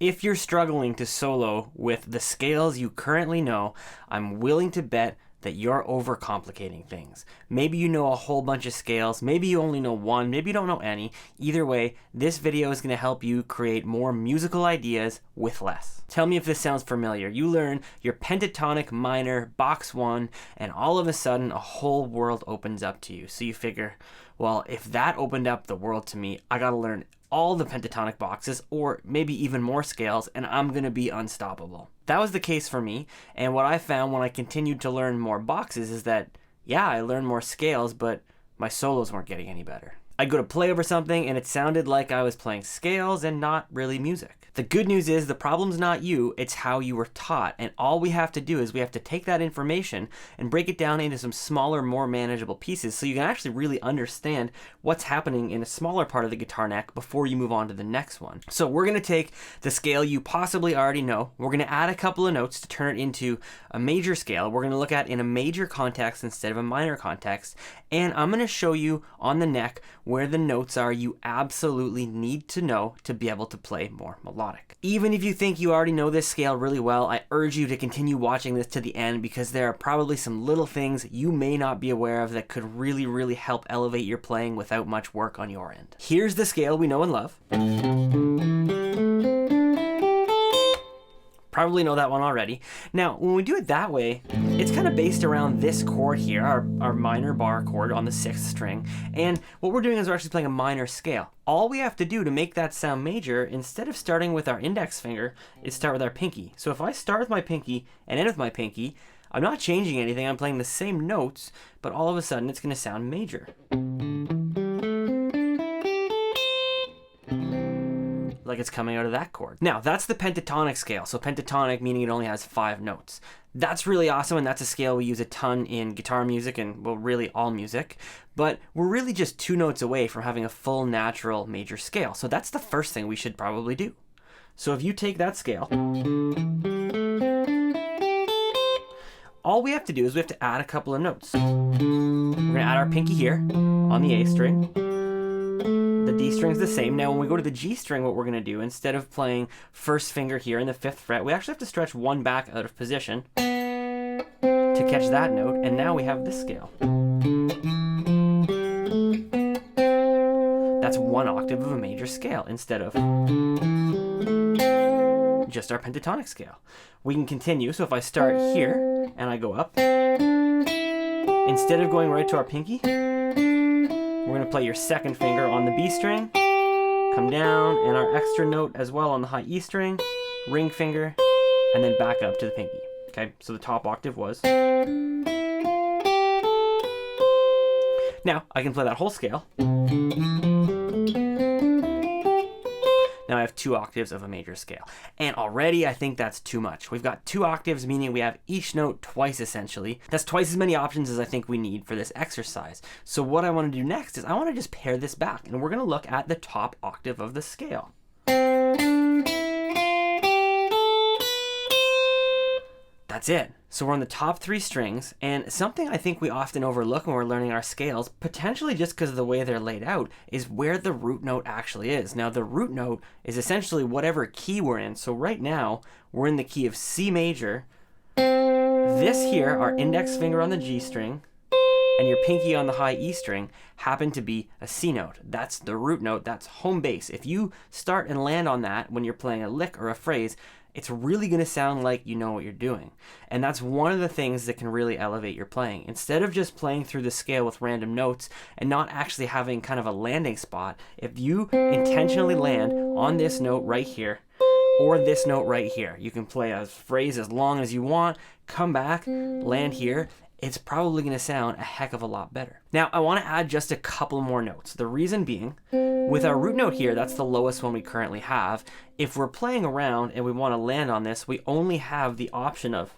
If you're struggling to solo with the scales you currently know, I'm willing to bet that you're overcomplicating things. Maybe you know a whole bunch of scales, maybe you only know one, maybe you don't know any. Either way, this video is going to help you create more musical ideas with less. Tell me if this sounds familiar. You learn your pentatonic minor, box 1, and all of a sudden a whole world opens up to you. So you figure, well, if that opened up the world to me, I gotta learn all the pentatonic boxes, or maybe even more scales, and I'm gonna be unstoppable. That was the case for me, and what I found when I continued to learn more boxes is that, yeah, I learned more scales, but my solos weren't getting any better. I'd go to play over something, and it sounded like I was playing scales and not really music. The good news is the problem's not you, it's how you were taught, and all we have to do is we have to take that information and break it down into some smaller, more manageable pieces so you can actually really understand what's happening in a smaller part of the guitar neck before you move on to the next one. So we're going to take the scale you possibly already know, we're going to add a couple of notes to turn it into a major scale we're going to look at in a major context instead of a minor context, and I'm going to show you on the neck where the notes are you absolutely need to know to be able to play more melodic. Even if you think you already know this scale really well, I urge you to continue watching this to the end because there are probably some little things you may not be aware of that could really help elevate your playing without much work on your end. Here's the scale we know and love. Probably know that one already. Now, when we do it that way, it's kind of based around this chord here, our minor bar chord on the 6th string. And what we're doing is we're actually playing a minor scale. All we have to do to make that sound major, instead of starting with our index finger, is start with our pinky. So if I start with my pinky and end with my pinky, I'm not changing anything, I'm playing the same notes, but all of a sudden it's going to sound major. Like it's coming out of that chord. Now, that's the pentatonic scale. So pentatonic meaning it only has 5 notes. That's really awesome, and that's a scale we use a ton in guitar music and, well, really all music. But we're really just 2 notes away from having a full natural major scale. So that's the first thing we should probably do. So if you take that scale, all we have to do is we have to add a couple of notes. We're going to add our pinky here on the A string. The D string's the same. Now when we go to the G string, what we're going to do, instead of playing first finger here in the 5th fret, we actually have to stretch 1 back out of position to catch that note, and now we have this scale. That's 1 octave of a major scale instead of just our pentatonic scale. We can continue, so if I start here and I go up, instead of going right to our pinky, we're going to play your 2nd finger on the B string, come down, and our extra note as well on the high E string, ring finger, and then back up to the pinky. Okay, so the top octave was. Now, I can play that whole scale. Now I have 2 octaves of a major scale. And already I think that's too much. We've got 2 octaves, meaning we have each note twice essentially. That's twice as many options as I think we need for this exercise. So what I want to do next is I want to just pare this back, and we're going to look at the top octave of the scale. That's it. So we're on the top 3 strings, and something I think we often overlook when we're learning our scales, potentially just because of the way they're laid out, is where the root note actually is. Now the root note is essentially whatever key we're in. So right now, we're in the key of C major. This here, our index finger on the G string, and your pinky on the high E string happen to be a C note. That's the root note, that's home base. If you start and land on that when you're playing a lick or a phrase, it's really going to sound like you know what you're doing. And that's one of the things that can really elevate your playing. Instead of just playing through the scale with random notes and not actually having kind of a landing spot, if you intentionally land on this note right here, or this note right here, you can play a phrase as long as you want, come back, land here, it's probably going to sound a heck of a lot better. Now, I want to add just a couple more notes. The reason being, with our root note here, that's the lowest one we currently have. If we're playing around and we want to land on this, we only have the option of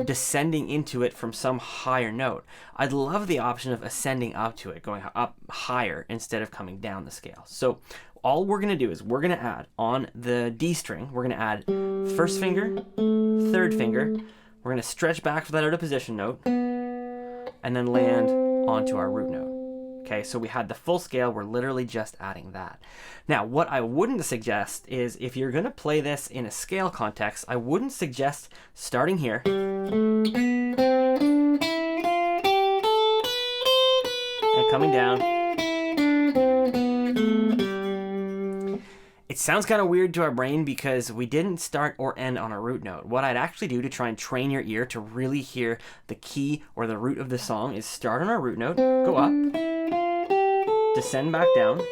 descending into it from some higher note. I'd love the option of ascending up to it, going up higher instead of coming down the scale. So all we're going to do is we're going to add on the D string, we're going to add 1st finger, 3rd finger, we're going to stretch back for that out of position note, and then land onto our root note. Okay, so we had the full scale, we're literally just adding that. Now, what I wouldn't suggest is if you're gonna play this in a scale context, I wouldn't suggest starting here and coming down. It sounds kind of weird to our brain because we didn't start or end on a root note. What I'd actually do to try and train your ear to really hear the key or the root of the song is start on our root note, go up, descend back down.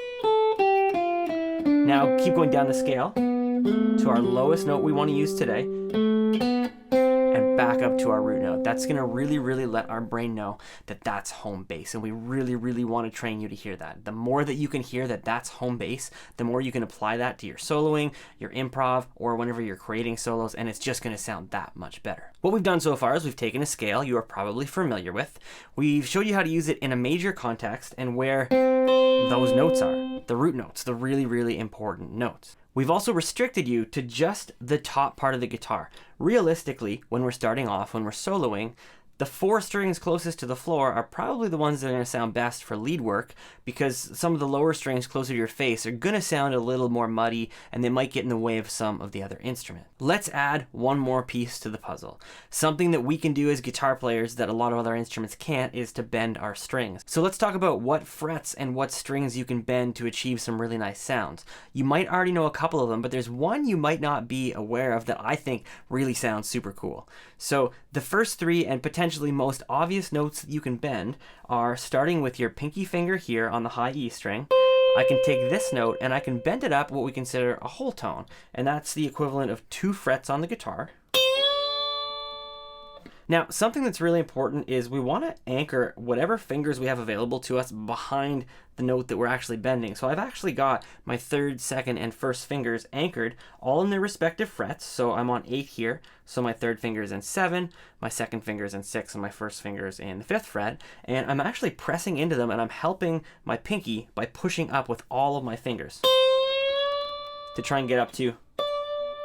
Now keep going down the scale to our lowest note we want to use today, and back up to our root note. That's going to really, really let our brain know that that's home base, and we really, really want to train you to hear that. The more that you can hear that that's home base, the more you can apply that to your soloing, your improv, or whenever you're creating solos, and it's just going to sound that much better. What we've done so far is we've taken a scale you are probably familiar with. We've showed you how to use it in a major context and where those notes are, the root notes, the really, really important notes. We've also restricted you to just the top part of the guitar. Realistically, when we're starting off, when we're soloing, the 4 strings closest to the floor are probably the ones that are going to sound best for lead work, because some of the lower strings closer to your face are going to sound a little more muddy and they might get in the way of some of the other instruments. Let's add one more piece to the puzzle. Something that we can do as guitar players that a lot of other instruments can't is to bend our strings. So let's talk about what frets and what strings you can bend to achieve some really nice sounds. You might already know a couple of them, but there's one you might not be aware of that I think really sounds super cool. So the first 3 and potentially most obvious notes that you can bend are starting with your pinky finger here on the high E string. I can take this note and I can bend it up what we consider a whole tone, and that's the equivalent of 2 frets on the guitar. Now, something that's really important is we want to anchor whatever fingers we have available to us behind the note that we're actually bending. So I've actually got my 3rd, 2nd, and 1st fingers anchored all in their respective frets. So I'm on 8 here, so my 3rd finger is in 7, my 2nd finger is in 6, and my 1st finger is in the 5th fret. And I'm actually pressing into them, and I'm helping my pinky by pushing up with all of my fingers to try and get up to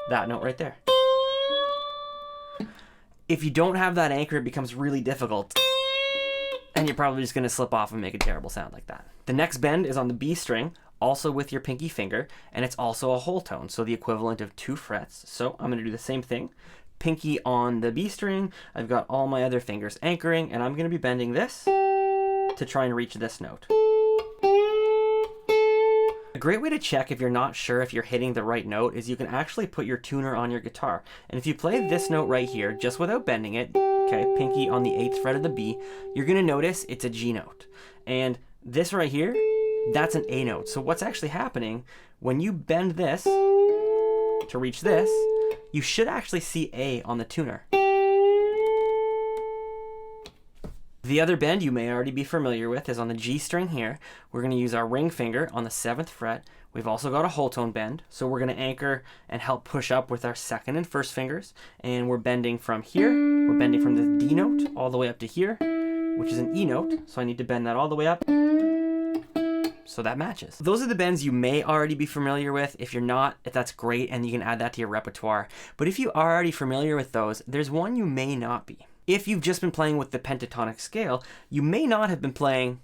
that note right there. If you don't have that anchor, it becomes really difficult, and you're probably just going to slip off and make a terrible sound like that. The next bend is on the B string, also with your pinky finger, and it's also a whole tone, so the equivalent of 2 frets. So I'm going to do the same thing. Pinky on the B string, I've got all my other fingers anchoring, and I'm going to be bending this to try and reach this note. A great way to check if you're not sure if you're hitting the right note is you can actually put your tuner on your guitar. And if you play this note right here, just without bending it, okay, pinky on the 8th fret of the B, you're going to notice it's a G note. And this right here, that's an A note. So what's actually happening, when you bend this to reach this, you should actually see A on the tuner. The other bend you may already be familiar with is on the G string here. We're going to use our ring finger on the 7th fret. We've also got a whole tone bend, so we're going to anchor and help push up with our 2nd and 1st fingers. And we're bending from here, we're bending from the D note all the way up to here, which is an E note, so I need to bend that all the way up so that matches. Those are the bends you may already be familiar with. If you're not, that's great, and you can add that to your repertoire. But if you are already familiar with those, there's one you may not be. If you've just been playing with the pentatonic scale, you may not have been playing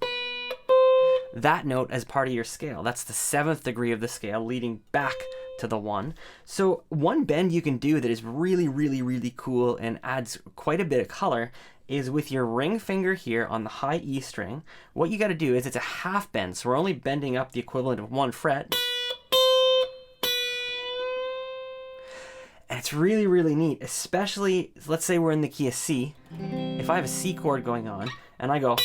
that note as part of your scale. That's the 7th degree of the scale leading back to the 1. So one bend you can do that is really, really, really cool and adds quite a bit of color is with your ring finger here on the high E string. What you got to do is it's a half bend, so we're only bending up the equivalent of 1 fret. And it's really, really neat, especially, let's say we're in the key of C. If I have a C chord going on, and I go,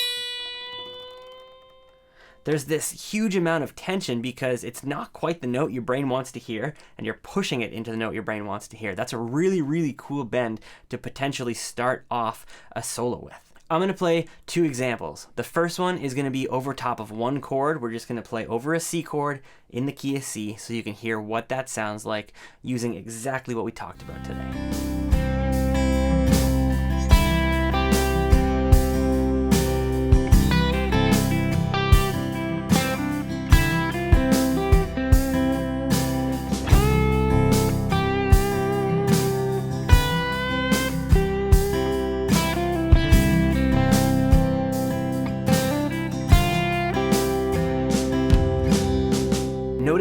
there's this huge amount of tension because it's not quite the note your brain wants to hear, and you're pushing it into the note your brain wants to hear. That's a really, really cool bend to potentially start off a solo with. I'm going to play 2 examples. The first one is going to be over top of 1 chord. We're just going to play over a C chord in the key of C so you can hear what that sounds like using exactly what we talked about today.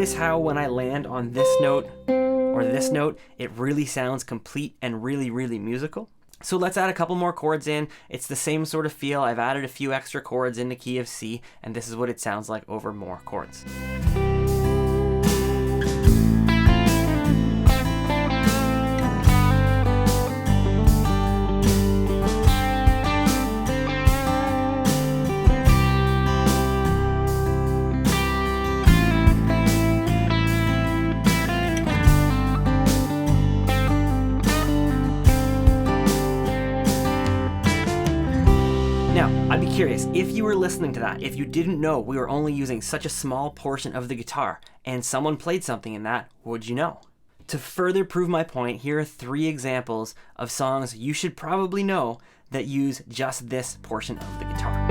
Notice how when I land on this note or this note, it really sounds complete and really, really musical? So let's add a couple more chords in. It's the same sort of feel. I've added a few extra chords in the key of C, and this is what it sounds like over more chords. Now, I'd be curious, if you were listening to that, if you didn't know we were only using such a small portion of the guitar, and someone played something in that, would you know? To further prove my point, here are 3 examples of songs you should probably know that use just this portion of the guitar.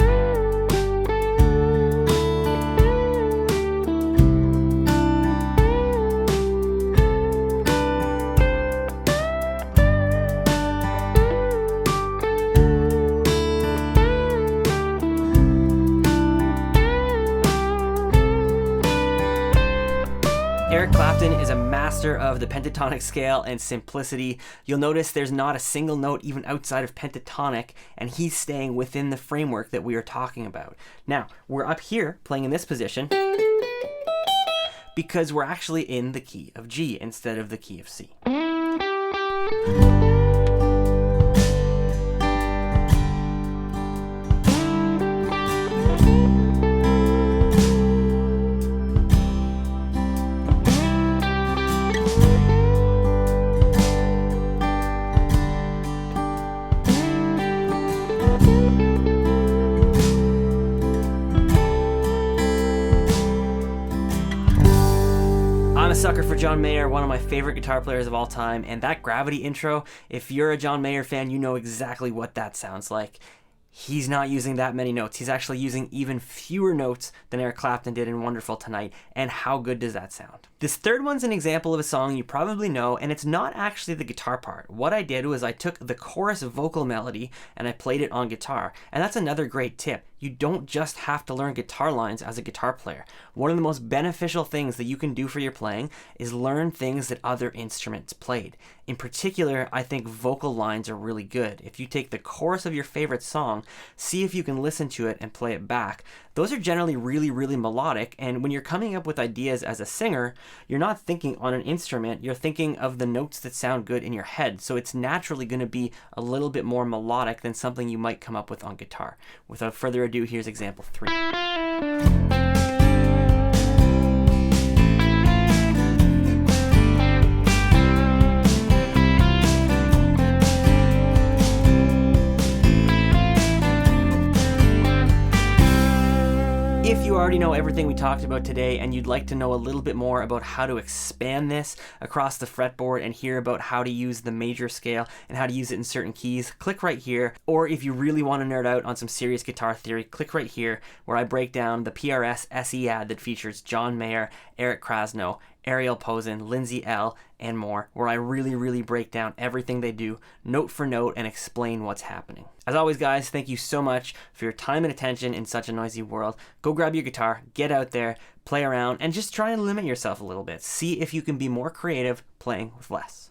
Eric Clapton is a master of the pentatonic scale and simplicity. You'll notice there's not a single note even outside of pentatonic, and he's staying within the framework that we are talking about. Now, we're up here playing in this position because we're actually in the key of G instead of the key of C. I'm a sucker for John Mayer, one of my favorite guitar players of all time, and that Gravity intro, if you're a John Mayer fan, you know exactly what that sounds like. He's not using that many notes. He's actually using even fewer notes than Eric Clapton did in Wonderful Tonight, and how good does that sound? This third one's an example of a song you probably know, and it's not actually the guitar part. What I did was I took the chorus vocal melody and I played it on guitar, and that's another great tip. You don't just have to learn guitar lines as a guitar player. One of the most beneficial things that you can do for your playing is learn things that other instruments played. In particular, I think vocal lines are really good. If you take the chorus of your favorite song, see if you can listen to it and play it back. Those are generally really, really melodic, and when you're coming up with ideas as a singer, you're not thinking on an instrument, you're thinking of the notes that sound good in your head, so it's naturally going to be a little bit more melodic than something you might come up with on guitar. Without further ado, here's example 3. If you already know everything we talked about today and you'd like to know a little bit more about how to expand this across the fretboard and hear about how to use the major scale and how to use it in certain keys, click right here. Or if you really want to nerd out on some serious guitar theory, click right here where I break down the PRS SE ad that features John Mayer, Eric Krasno, Ariel Posen, Lindsay L, and more, where I really break down everything they do, note for note, and explain what's happening. As always, guys, thank you so much for your time and attention in such a noisy world. Go grab your guitar, get out there, play around, and just try and limit yourself a little bit. See if you can be more creative playing with less.